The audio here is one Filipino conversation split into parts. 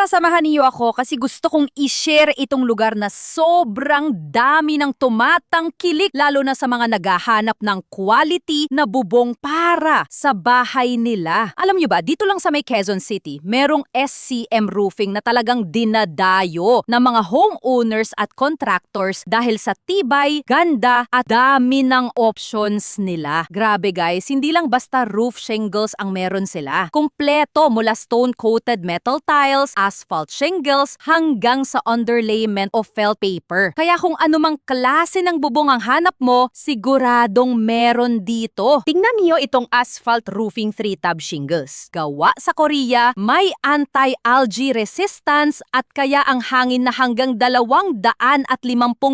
Tara, samahan niyo ako kasi gusto kong i-share itong lugar na sobrang dami ng tumatangkilik lalo na sa mga naghahanap ng quality na bubong para sa bahay nila. Alam niyo ba, dito lang sa may Quezon City, merong SCM Roofing na talagang dinadayo ng mga homeowners at contractors dahil sa tibay, ganda at dami ng options nila. Grabe guys, hindi lang basta roof shingles ang meron sila. Kumpleto mula stone-coated metal tiles, asphalt shingles, hanggang sa underlayment of felt paper. Kaya kung anumang klase ng bubong ang hanap mo, siguradong meron dito. Tingnan niyo itong asphalt roofing 3-tab shingles. Gawa sa Korea, may anti-algae resistance at kaya ang hangin na hanggang 250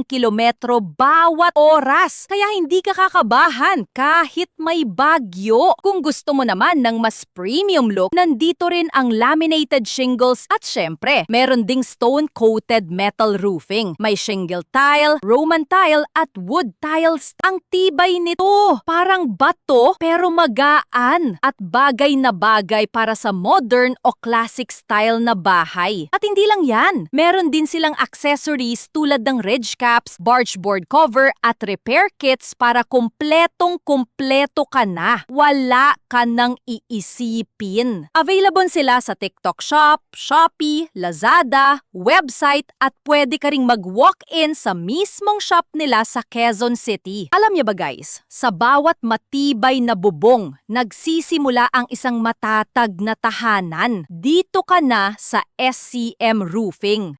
kilometro bawat oras. Kaya hindi ka kakabahan kahit may bagyo. Kung gusto mo naman ng mas premium look, nandito rin ang laminated shingles at syempre, meron ding stone-coated metal roofing. May shingle tile, Roman tile at wood tiles. Ang tibay nito, parang bato pero magaan at bagay na bagay para sa modern o classic style na bahay. At hindi lang yan, meron din silang accessories tulad ng ridge caps, bargeboard cover at repair kits para kumpletong-kumpleto ka na. Wala ka nang iisipin. Available sila sa TikTok Shop, Shopee, Lazada, website at pwede ka ring mag-walk-in sa mismong shop nila sa Quezon City. Alam niyo ba guys, sa bawat matibay na bubong, nagsisimula ang isang matatag na tahanan. Dito ka na sa SCM Roofing.